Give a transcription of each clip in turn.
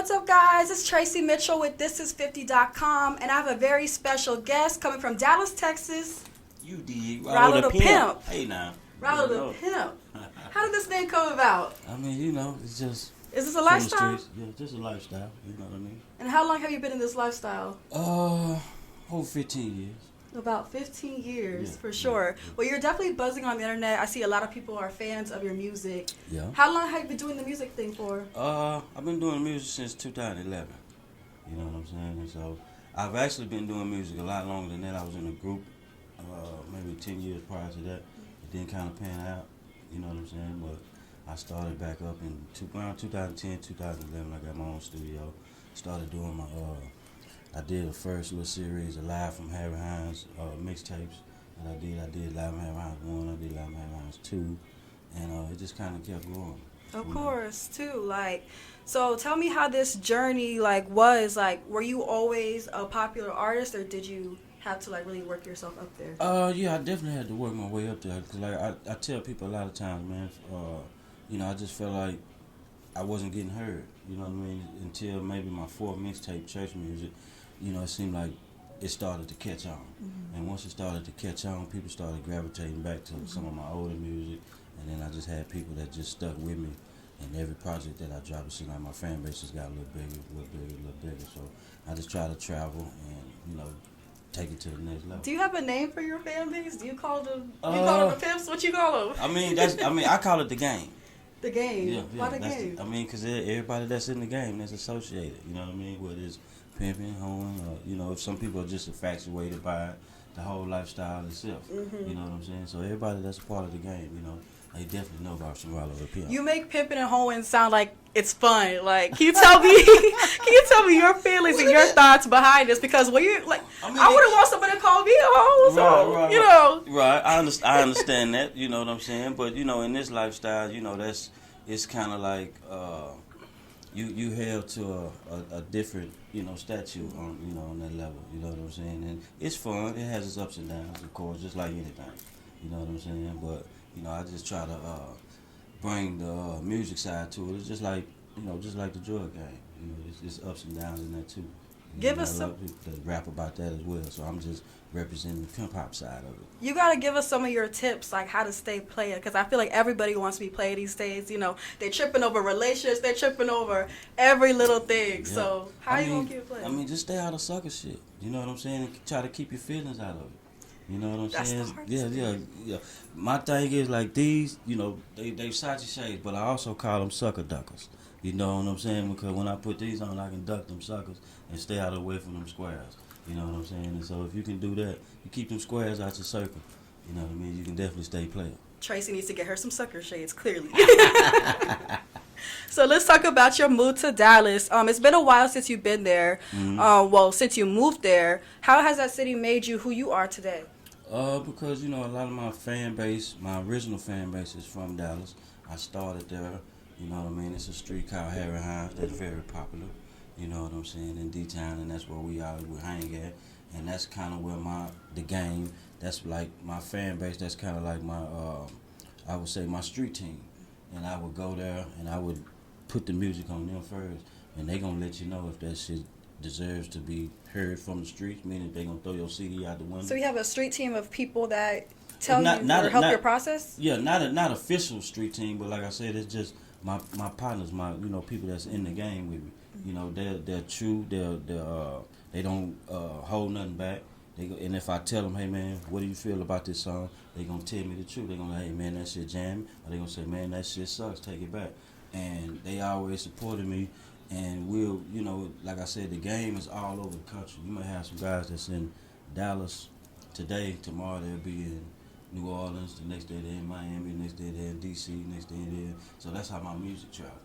What's up, guys? It's Tracy Mitchell with ThisIs50.com, and I have a very special guest coming from Dallas, Texas. You did. Ralo the Pimp. Hey, now. Ralo the Pimp. How did this name come about? I mean, it's just... Is this a lifestyle? Yeah, just a lifestyle. You know what I mean? And how long have you been in this lifestyle? Over 15 years. About 15 years, Yeah, for sure. yeah. Well, you're definitely buzzing on the internet. I see a lot of people are fans of your music. Yeah. How long have you been doing the music thing for? I've been doing music since 2011. You know what I'm saying? And so, I've actually been doing music a lot longer than that. I was in a group maybe 10 years prior to that. It didn't kind of pan out. You know what I'm saying? But I started back up in around 2010, 2011. I got my own studio. Started doing my... I did the first little series of Live from Harry Hines mixtapes that I did. I did Live from Harry Hines 1, I did Live from Harry Hines 2, and it just kind of kept going. Of course, too. So tell me how this journey, was. Were you always a popular artist, or did you have to, really work yourself up there? Yeah, I definitely had to work my way up there, because, I tell people a lot of times, man, I just felt like I wasn't getting heard, you know what I mean, until maybe my fourth mixtape, Church Music. It seemed like it started to catch on. Mm-hmm. And once it started to catch on, people started gravitating back to some of my older music. And then I just had people that just stuck with me. And every project that I dropped, it seemed like my fan base just got a little bigger, a little bigger, a little bigger. So I just try to travel and, take it to the next level. Do you have a name for your fan base? Do you call them, the pimps? What you call them? I call it the game. The game? Yeah, Why the game? Because everybody that's in the game that's associated, you know what I mean? Whether it's pimping, hoeing, some people are just infatuated by the whole lifestyle itself. Mm-hmm. You know what I'm saying? So everybody that's a part of the game, they definitely know about some Ralo the Pimp. You make pimping and hoeing sound like it's fun. Can you tell me your feelings and your thoughts behind this? Because when you're I wouldn't want somebody to call me a hoe. So, Right. I understand that. You know what I'm saying? But in this lifestyle, it's kind of like you held to a different statue on that level. You know what I'm saying? And it's fun. It has its ups and downs, of course, just like anything. You know what I'm saying? But I just try to bring the music side to it. It's just like the drug game. It's ups and downs in that too. Give us some. To rap about that as well. So I'm just representing the pimp hop side of it. You gotta give us some of your tips, how to stay player, because I feel like everybody wants to be player these days. They're tripping over relationships, they're tripping over every little thing. Yeah. So how you gonna keep playing? Just stay out of sucker shit. You know what I'm saying? And try to keep your feelings out of it. You know what I'm saying? That's the hardest Yeah. My thing is these, they Sachi shades, but I also call them sucker duckers. You know what I'm saying? Because when I put these on, I can duck them suckers and stay out away from them squares. You know what I'm saying? And so if you can do that, you keep them squares out your circle. You know what I mean? You can definitely stay player. Tracy needs to get her some sucker shades, clearly. So let's talk about your move to Dallas. It's been a while since you've been there. Mm-hmm. Since you moved there, how has that city made you who you are today? Because, a lot of my fan base, my original fan base is from Dallas. I started there. You know what I mean? It's a street called Harry Hines that's very popular. You know what I'm saying? In D-Town, and that's where we hang at. And that's kind of where the game, that's like my fan base, that's kind of like my, I would say my street team. And I would go there and I would put the music on them first. And they going to let you know if that shit deserves to be heard from the streets, meaning they going to throw your CD out the window. So you have a street team of people that tell you or help your process? Yeah, not official street team, but like I said, it's just my partners, my people that's in the game with me. They're true. They don't hold nothing back. And if I tell them, hey man, what do you feel about this song? They gonna tell me the truth. They gonna, hey man, that shit jamming, or they gonna say, man, that shit sucks. Take it back. And they always supported me. And we'll, like I said, the game is all over the country. You might have some guys that's in Dallas today. Tomorrow they'll be in New Orleans. The next day they're in Miami. The next day they're in D.C. Next day they're in. So that's how my music travel.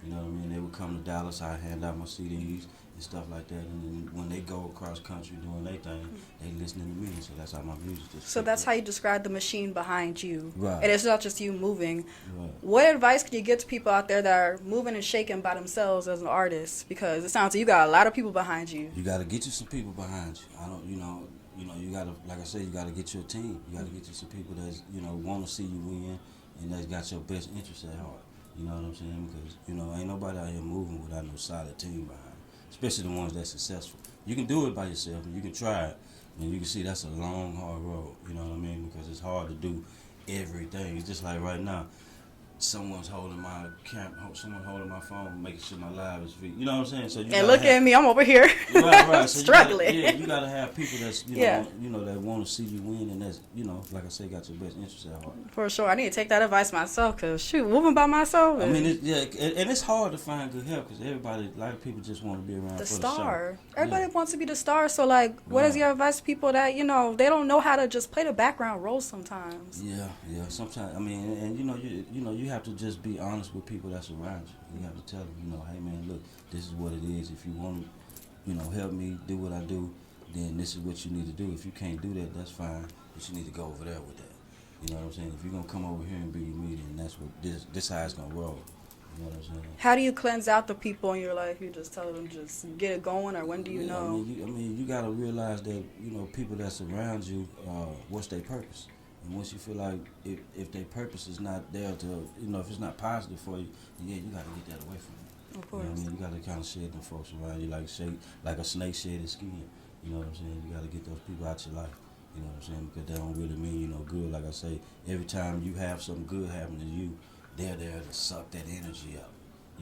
You know what I mean? They would come to Dallas. I hand out my CDs and stuff like that. And then when they go across country doing their thing, they listening to me. So that's how my music just. So that's how you describe the machine behind you. Right. And it's not just you moving. Right. What advice can you give to people out there that are moving and shaking by themselves as an artist? Because it sounds like you got a lot of people behind you. You got to get you some people behind you. You got to, like I said, you got to get you a team. You got to get you some people that's, want to see you win and that's got your best interest at heart. You know what I'm saying? Because, you know, ain't nobody out here moving without no solid team behind it, especially the ones that's successful. You can do it by yourself, and you can try it, and you can see that's a long, hard road. You know what I mean? Because it's hard to do everything. It's just like right now, someone's holding my camera, someone holding my phone, making sure my live is free. You know what I'm saying? So you and look at me, I'm over here, right. So struggling. You gotta have people that's you know that want to see you win, and that's like I say, got your best interest at heart. For sure, I need to take that advice myself. Cause shoot, moving by myself. I mean, and it's hard to find good help because everybody, a lot of people just want to be around the for star. the show. Everybody wants to be the star. So like, what is your advice to people that they don't know how to just play the background role sometimes? Yeah. Sometimes I mean, and you have to just be honest with people that's around you. You have to tell them, hey man, look, this is what it is. If you want to, help me do what I do, then this is what you need to do. If you can't do that, that's fine. But you need to go over there with that. You know what I'm saying? If you're gonna come over here and be your media, and that's what this how it's gonna roll. You know what I'm saying? How do you cleanse out the people in your life? You just tell them just get it going, or when do you know? I mean, you gotta realize that people that's around you, what's their purpose. And once you feel like if their purpose is not there to, if it's not positive for you, then you got to get that away from you. Of course. You know what I mean? You got to kind of shed them folks around you like a snake shed its skin. You know what I'm saying? You got to get those people out your life. You know what I'm saying? Because they don't really mean you no good. Like I say, every time you have something good happen to you, they're there to suck that energy up.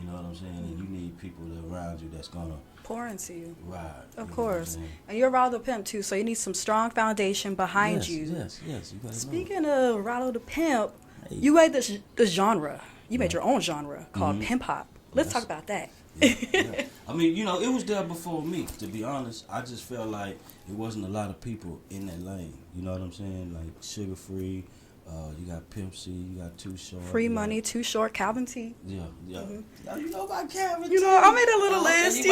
You know what I'm saying? And you need people around you that's going to pour into you. Right. Of course. And you're Ralo the Pimp, too, so you need some strong foundation behind you. Yes. You gotta Speaking of Ralo the Pimp, you made this genre. You made your own genre called Pimp Hop. Let's talk about that. Yeah. I mean, it was there before me, to be honest. I just felt like it wasn't a lot of people in that lane. You know what I'm saying? Like Sugar Free. You got Pimp C, you got Too Short. Free Money, Too Short, Calvin T. Yeah. Mm-hmm. You know about Calvin T. I made a little list,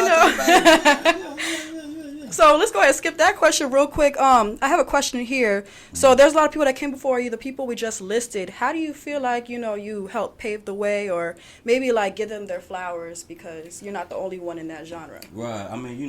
Yeah. So let's go ahead and skip that question real quick. I have a question here. So there's a lot of people that came before you, the people we just listed. How do you feel like, you helped pave the way, or maybe like give them their flowers because you're not the only one in that genre? Right. I mean,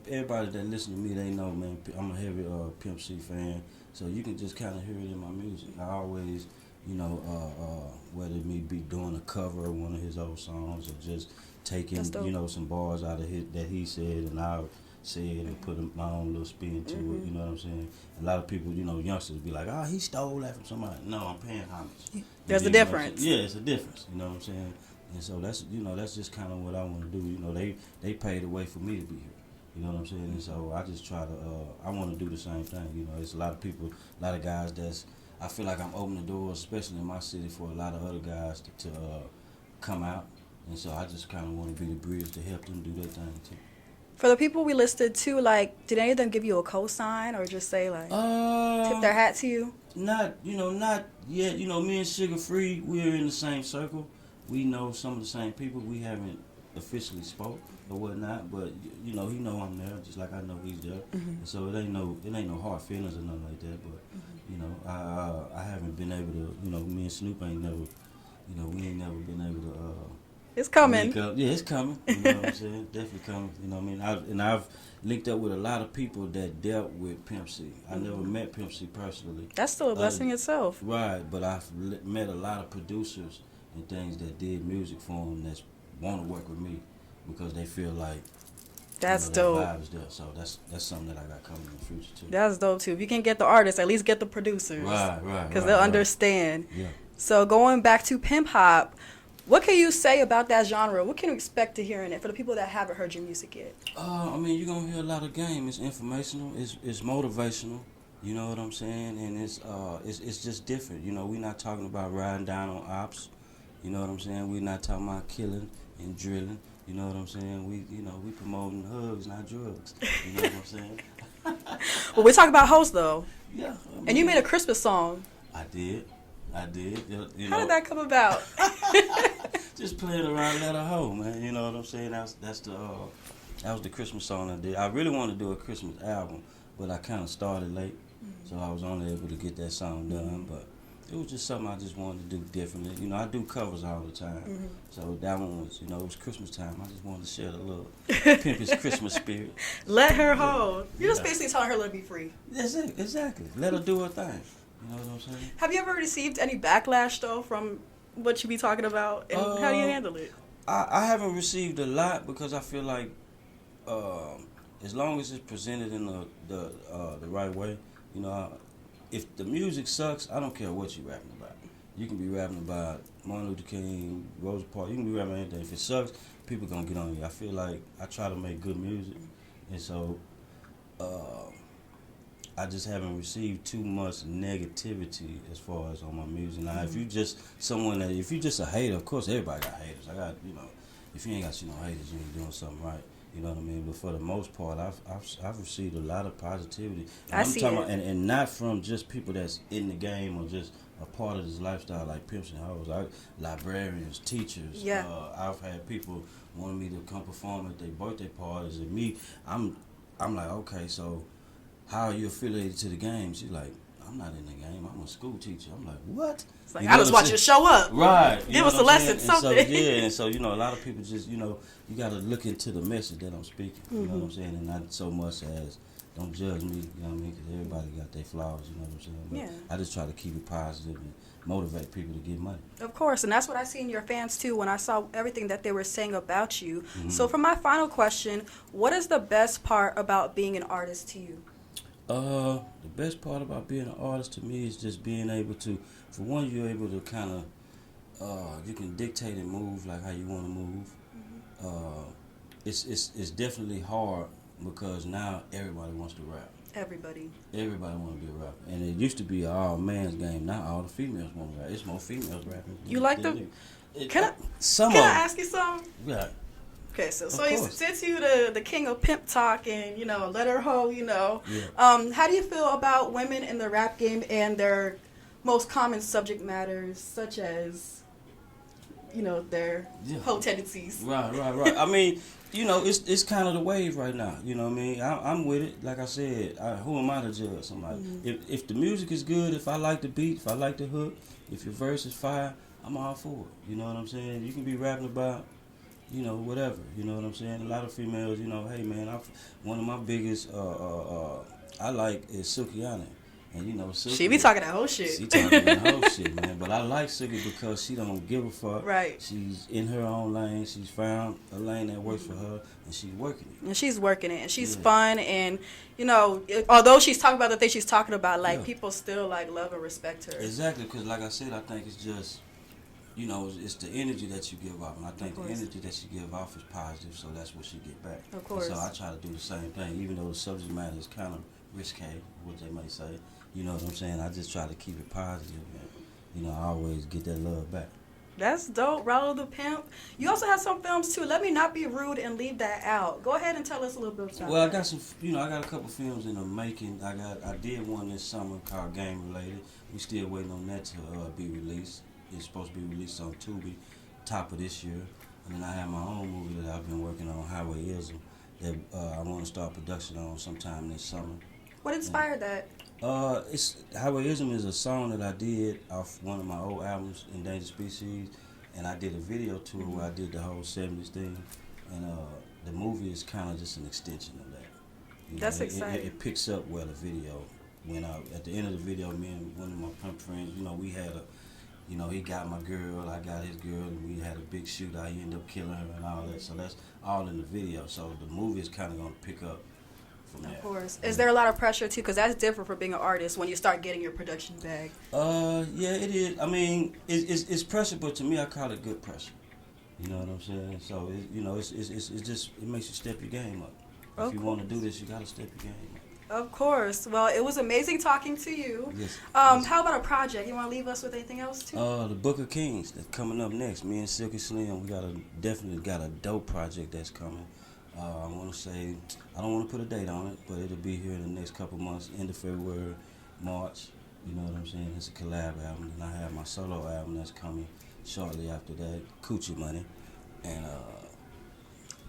everybody that listen to me, they know, man, I'm a heavy Pimp C fan. So you can just kind of hear it in my music. I always, whether it me be doing a cover of one of his old songs or just taking, some bars out of that he said and I said and put my own little spin to it. You know what I'm saying? A lot of people, youngsters be like, he stole that from somebody. No, I'm paying homage. There's a difference. Yeah, it's a difference. You know what I'm saying? And so that's just kind of what I want to do. They paid the way for me to be here. You know what I'm saying? And so I just try to, I want to do the same thing. It's a lot of people, a lot of guys I feel like I'm opening the doors, especially in my city, for a lot of other guys to come out. And so I just kind of want to be the bridge to help them do their thing too. For the people we listed too, like, did any of them give you a cosign or just say like, tip their hat to you? Not yet. Me and Sugar Free, we're in the same circle. We know some of the same people. We haven't officially spoke or whatnot, but he know I'm there, just like I know he's there. And so it ain't no hard feelings or nothing like that. But I haven't been able to, me and Snoop ain't never, we ain't never been able to. It's coming. Yeah, it's coming. You know what I'm saying? Definitely coming. You know what I mean? I've linked up with a lot of people that dealt with Pimp C. I never met Pimp C personally. That's still a blessing itself. Right, but I've met a lot of producers and things that did music for them that want to work with me because they feel like that's dope. That vibe is there. So that's something that I got coming in the future too. That's dope too. If you can get the artists, at least get the producers. Right. Because they'll understand. Yeah. So going back to Pimp Hop, what can you say about that genre? What can you expect to hear in it for the people that haven't heard your music yet? I mean, you're gonna hear a lot of game. It's informational. It's motivational. You know what I'm saying? And it's just different. We're not talking about riding down on ops. You know what I'm saying? We're not talking about killing and drilling. You know what I'm saying? We promoting hugs, not drugs. You know what I'm saying? Well, we talk about hoes though. Yeah. And you made a Christmas song. I did. How did that come about? Just playing around, let her hoe, man. You know what I'm saying? That was the Christmas song I did. I really wanted to do a Christmas album, but I kind of started late, so I was only able to get that song done. But it was just something I just wanted to do differently. I do covers all the time, so that one was, it was Christmas time. I just wanted to share the little Pimp's Christmas spirit. Let her hoe. You're just basically telling her to be free. That's it, exactly. Let her do her thing. You know what I'm saying? Have you ever received any backlash though from what you be talking about, and how do you handle it? I haven't received a lot because I feel like as long as it's presented in the right way, you know, if the music sucks, I don't care what you're rapping about. You can be rapping about Martin Luther King, Rosa Parks. You can be rapping about anything. If it sucks, people gonna get on you. I feel like I try to make good music, and so I just haven't received too much negativity as far as on my music. Now, if you just if you just a hater, of course everybody got haters. I got, you know, if you ain't got no haters, you ain't doing something right. You know what I mean? But for the most part, I've received a lot of positivity. And I'm talking about, and not from just people that's in the game or just a part of this lifestyle like pimps and hoes. Librarians, teachers. Yeah. I've had people wanting me to come perform at their birthday parties, and me, I'm like, okay, so how are you affiliated to the game? She's like, I'm not in the game. I'm a school teacher. I'm like, what? It's like, I just want you to show up. Right. Give us a lesson, something. And so, you know, a lot of people just, you know, you got to look into the message that I'm speaking. You know what I'm saying? And not so much as, don't judge me, you know what I mean? Because everybody got their flaws, you know what I'm saying? But Yeah. I just try to keep it positive and motivate people to get money. Of course, and that's what I see in your fans too when I saw everything that they were saying about you. So for my final question, what is the best part about being an artist to you? The best part about being an artist to me is just being able to, for one, you're able to kind of, you can dictate and move like how you want to move. It's definitely hard because now everybody wants to rap. Everybody want to be a rapper. And it used to be an all man's game. Now all the females want to rap. It's more females rapping. You like them? Can I ask you something? Yeah. Okay, so course. since you the king of pimp talk and, you know, let her hoe, you know, Yeah. how do you feel about women in the rap game and their most common subject matters, such as, you know, their hoe tendencies? Right. I mean, you know, it's kind of the wave right now. You know what I mean? I'm with it. Like I said, who am I to judge somebody? If the music is good, if I like the beat, if I like the hook, if your verse is fire, I'm all for it. You know what I'm saying? You can be rapping about, you know, whatever. You know what I'm saying? A lot of females, you know, hey man, one of my biggest I like is Sukiana. And you know, Suki, She be talking that whole shit. She talking that whole shit, man. But I like Suki because she don't give a fuck. Right. She's in her own lane. She's found a lane that works for her, and she's working it. And she's working it, and she's fun, and, you know, although she's talking about the things she's talking about, like, people still, like, love and respect her. Exactly, because like I said, I think it's just, you know, it's the energy that you give off, and I think the energy that you give off is positive, so that's what she get back. Of course. And so I try to do the same thing, even though the subject matter is kind of risque, what they may say. You know what I'm saying? I just try to keep it positive, and, you know, I always get that love back. That's dope, Ralo the Pimp. You also have some films too. Let me not be rude and leave that out. Go ahead and tell us a little bit about Well, that. I got some, you know, I got a couple films in the making. I did one this summer called Game Related. We still waiting on that to be released. It's supposed to be released on Tubi, top of this year. And then I have my own movie that I've been working on, Highwayism, that I want to start production on sometime this summer. What inspired that? It's Highwayism is a song that I did off one of my old albums, Endangered Species, and I did a video to it where I did the whole 70s thing, and the movie is kind of just an extension of that. You That's know, exciting. It picks up where the video went out. At the end of the video, me and one of my pimp friends, you know, we had you know, he got my girl, I got his girl, and we had a big shootout. He ended up killing her and all that, so that's all in the video. So the movie is kind of going to pick up. Of course. Is there a lot of pressure too? Because that's different from being an artist when you start getting your production bag. Yeah, it is. I mean, it's pressure, but to me, I call it good pressure. You know what I'm saying? So, you know, it's just, it makes you step your game up. If you want to do this, you got to step your game up. Of course. Well, it was amazing talking to you. Yes. How about a project? You want to leave us with anything else too? The Book of Kings that's coming up next. Me and Silky Slim, we definitely got a dope project that's coming. I want to say, I don't want to put a date on it, but it'll be here in the next couple months, end of February, March. You know what I'm saying? It's a collab album, and I have my solo album that's coming shortly after that, Coochie Money, and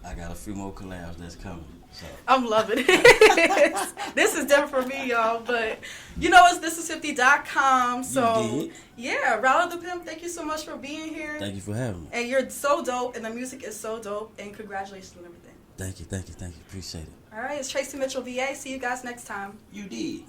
I got a few more collabs that's coming. So. I'm loving it. This is different for me, y'all, but you know it's thisis50.com. So yeah, Ralo the Pimp, thank you so much for being here. Thank you for having me. And you're so dope, and the music is so dope, and congratulations on everything. Thank you. Appreciate it. All right, it's Tracy Mitchell, VA. See you guys next time. You did.